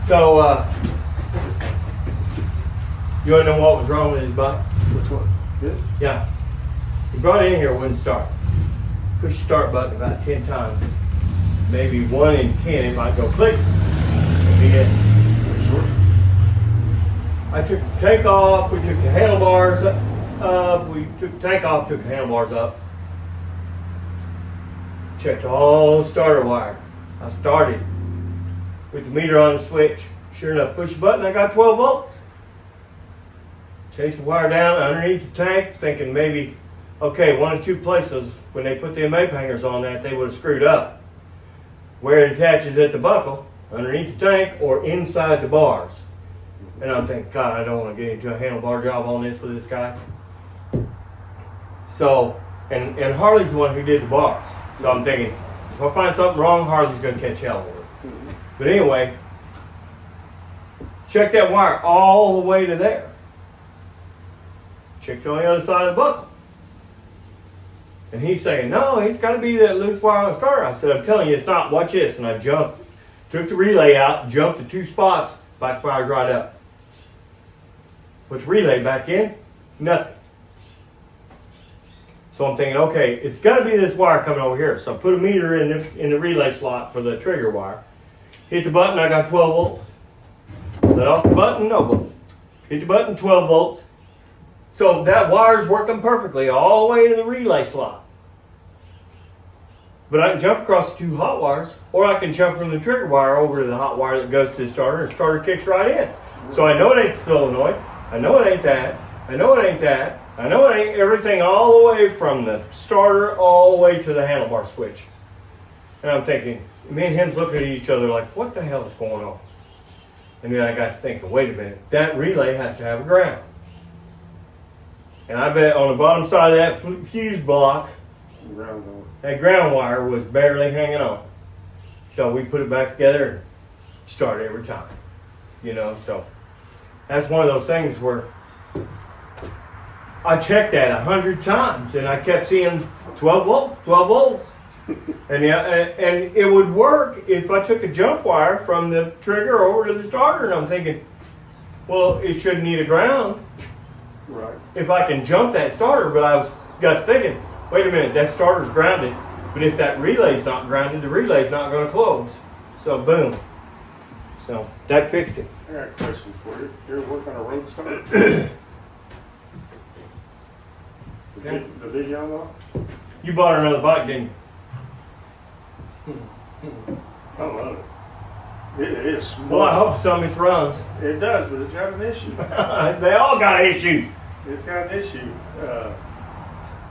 So, you want to know what was wrong with his bike? Which one? This? Yeah. He brought it in here, wouldn't start. Push the start button about 10 times. Maybe 1 in 10 it might go click. And be it. Sure. I took the tank off, we took the handlebars up, we took the tank off, took the handlebars up. Checked all the starter wire. I started with the meter on the switch. Sure enough, push the button, I got 12 volts. Chase the wire down underneath the tank, thinking maybe, okay, 1 or 2 places when they put the MAP hangers on that, they would have screwed up. Where it attaches at the buckle, underneath the tank, or inside the bars. And I'm thinking, God, I don't want to get into a handlebar job on this with this guy. So, and Harley's the one who did the bars. So I'm thinking, if I find something wrong, Harley's going to catch hell with it. But anyway, check that wire all the way to there. Checked on the other side of the buckle. And he's saying, no, it's got to be that loose wire on the starter. I said, I'm telling you, it's not. Watch this. And I jumped, took the relay out, jumped the 2 spots, backfires right up. Put the relay back in, nothing. So I'm thinking, okay, it's got to be this wire coming over here. So I put a meter in the relay slot for the trigger wire. Hit the button, I got 12 volts. Let off the button, no volts. Hit the button, 12 volts. So that wire's working perfectly all the way to the relay slot. But I can jump across the 2 hot wires, or I can jump from the trigger wire over to the hot wire that goes to the starter, and the starter kicks right in. So I know it ain't the solenoid. I know it ain't that. I know it ain't that. I know it ain't everything all the way from the starter all the way to the handlebar switch. And I'm thinking, me and him's looking at each other like, what the hell is going on? And then I got to thinking, wait a minute, that relay has to have a ground. And I bet on the bottom side of that fuse block, that ground wire was barely hanging on. So we put it back together and start every time. You know, so that's one of those things where I checked that 100 times and I kept seeing 12 volts, 12 volts. And it would work if I took a jump wire from the trigger over to the starter. And I'm thinking, well, it shouldn't need a ground. Right. If I can jump that starter, but I got thinking, wait a minute, that starter's grounded. But if that relay's not grounded, the relay's not going to close. So boom. So that fixed it. I got a question for you. You ever work on a road start? The video though? You bought another bike, didn't you? I love it. It is smooth. Well, I hope some of it runs. It does, but it's got an issue. They all got issues. It's got an issue.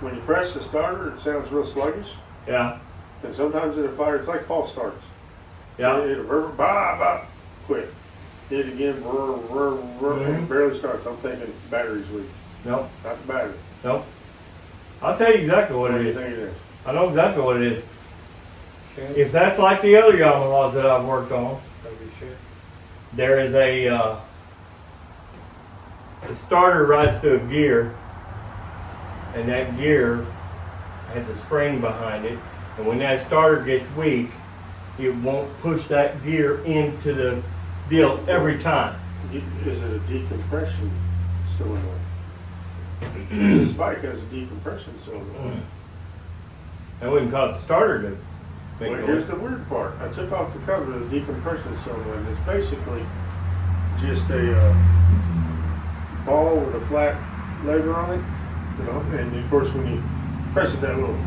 When you press the starter, it sounds real sluggish. Yeah. And sometimes it'll fire. It's like false starts. Yeah. It'll quit. Hit it again, it barely starts. I'm thinking battery's weak. Nope. Not the battery. Nope. I'll tell you exactly what What it do you is. think it is? I know exactly what it is. If that's like the other Yamahas that I've worked on, there is the starter rides through a gear, and that gear has a spring behind it, and when that starter gets weak, it won't push that gear into the deal every time. Is it a decompression cylinder? This bike has a decompression cylinder. That wouldn't cause the starter to make Well, noise. here's the weird part. I took off the cover of the decompression cylinder, and it's basically just a ball with a flat lever on it. You know, and of course, when you press it, that little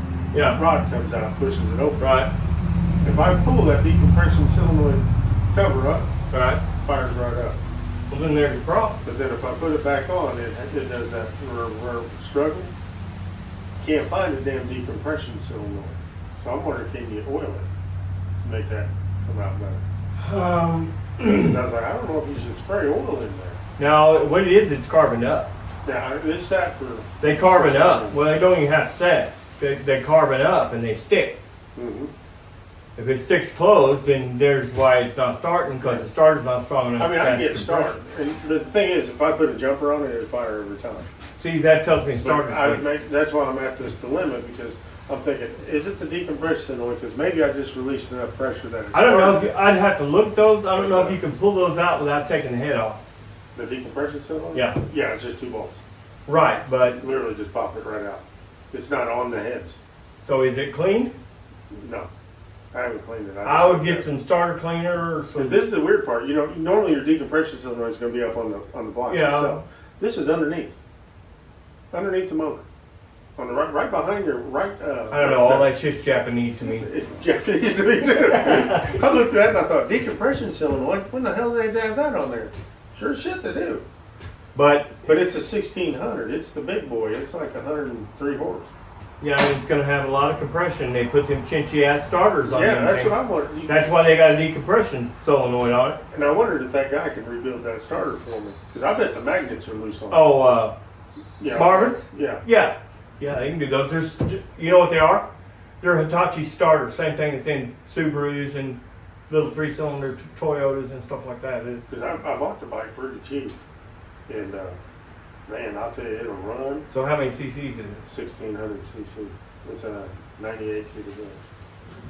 rod comes out, pushes it open. Right. If I pull that decompression cylinder cover up, Right. it fires right up. Well, then there's your problem. But then if I put it back on, it does that struggle. Can't find the damn decompression cylinder. So I'm wondering, can you oil it to make that come out better? Because I was like, I don't know if you should spray oil in there. Now, what it is, it's carboned up. Now, this sat for... They carbon up. Well, they don't even have to set. They carbon up and they stick. Mm-hmm. If it sticks closed, then there's why it's not starting, because the starter's not strong enough. I mean, to I can pass get the started. compression. And the thing is, if I put a jumper on it, it'll fire every time. See, that tells me But starter's weak. that's why I'm at this dilemma, because I'm thinking, is it the decompression solenoid? Because maybe I just released enough pressure that it's I don't know. started. I'd have to look at those. I don't know if you can pull those out without taking the head off. The decompression solenoid? Yeah. Yeah, it's just 2 bolts. Right, but Literally just pop it right out. It's not on the heads. so is it cleaned? No. I haven't cleaned it. I would get some starter cleaner or some. This is the weird part. You know, normally your decompression solenoid is going to be up on the blocks Yeah. itself. This is underneath the motor, on the right behind your right. I don't know. All that shit's Japanese to me. It's Japanese to me too. I looked at that and I thought, decompression solenoid. When the hell did they have that on there? Sure shit they do. But it's a 1600. It's the big boy. It's like 103 horse. yeah, it's going to have a lot of compression. They put them chinchy ass starters on. Yeah, them that's things. what I wondered. That's why they got a decompression solenoid on it. And I wondered if that guy could rebuild that starter for me, because I bet the magnets are loose on it. Oh, Yeah. Marvin's? Yeah. Yeah, they can do those. There's, you know what they are? They're Hitachi starters. Same thing that's in Subarus and little 3-cylinder Toyotas and stuff like that. Because I bought the bike pretty cheap, and man, I'll tell you, it'll run So how many cc's is it? 1600 cc. It's a 98 kilograms.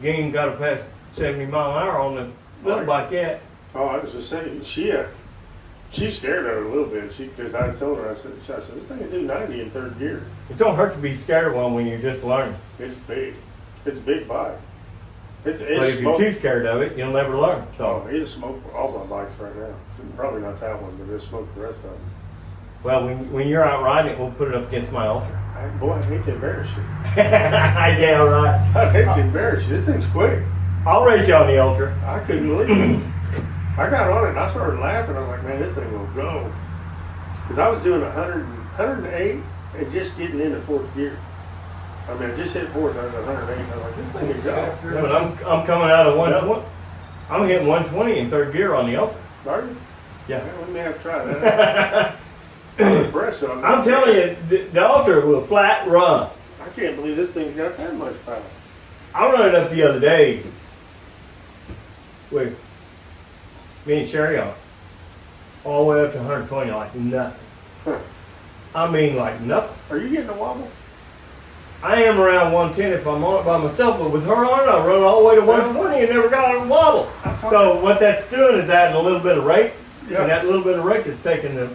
You ain't got to pass 70 mile an hour on the little bike yet. Oh, I was just saying, she's scared of it a little bit. Because I told her, I said, this thing can do 90 in third gear. It don't hurt to be scared of one when you're just learning. It's big. It's a big bike. But if you're too scared of it, you'll never learn. So, He'll smoke all my bikes right now. Probably not that one, but he'll smoke the rest of them. well, when you're out riding it, we'll put it up against my Ultra. I'd hate to embarrass you. Yeah, right. I'd hate to embarrass you. This thing's quick. I'll race you on the Ultra. I couldn't believe it. I got on it and I started laughing. I'm like, man, this thing will go. Because I was doing 108 and just getting into fourth gear. I mean, I just hit fourth, I was 108. And I'm like, this thing can go. Yeah, but I'm coming out of 120. I'm hitting 120 in third gear on the Ultra. Are you? Yeah. Man, we may have to try that. I'm impressed. I'm telling you, the Ultra will flat run. I can't believe this thing's got that much power. I run it up the other day with me and Sherry on, all the way up to 120 like nothing. Huh. I mean like nothing. Are you getting a wobble? I am around 110 if I'm on it by myself, but with her on it, I run all the way to 120 and never got a wobble. So what that's doing is adding a little bit of rake, Yeah. and that little bit of rake is taking the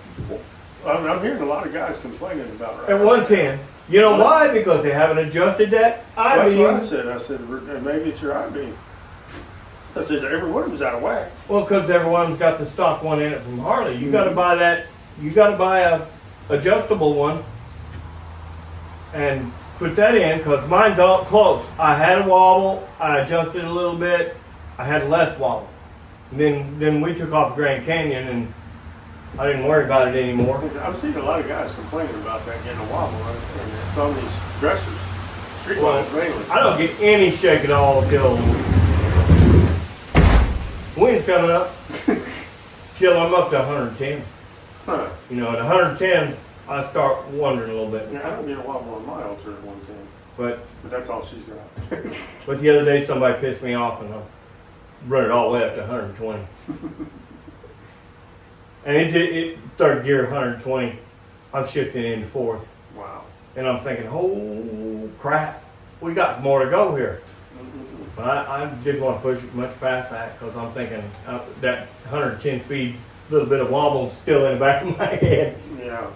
I'm hearing a lot of guys complaining about it. at 110. You know why? Because they haven't adjusted that That's I-beam. what I said. I said, maybe it's your I-beam. I said, every one of them's out of whack. Well, because everyone's got the stock one in it from Harley. You got to buy that. You got to buy a adjustable one and put that in because mine's all close. I had a wobble. I adjusted a little bit. I had less wobble. And then we took off Grand Canyon and I didn't worry about it anymore. I'm seeing a lot of guys complaining about that getting a wobble, and it's on these dressers, street Well, wobbles mainly. I don't get any shake at all until wind's coming up. Till I'm up to 110. Huh. You know, at 110, I start wondering a little bit. Yeah, I don't get a wobble on my Ultra at 110, But that's all she's got. the other day somebody pissed me off and I run it all the way up to 120. And it third gear 120. I'm shifting into fourth. Wow. And I'm thinking, oh crap, we got more to go here. But I didn't want to push it much past that because I'm thinking that 110 speed, little bit of wobble still in the back of my head. Yeah.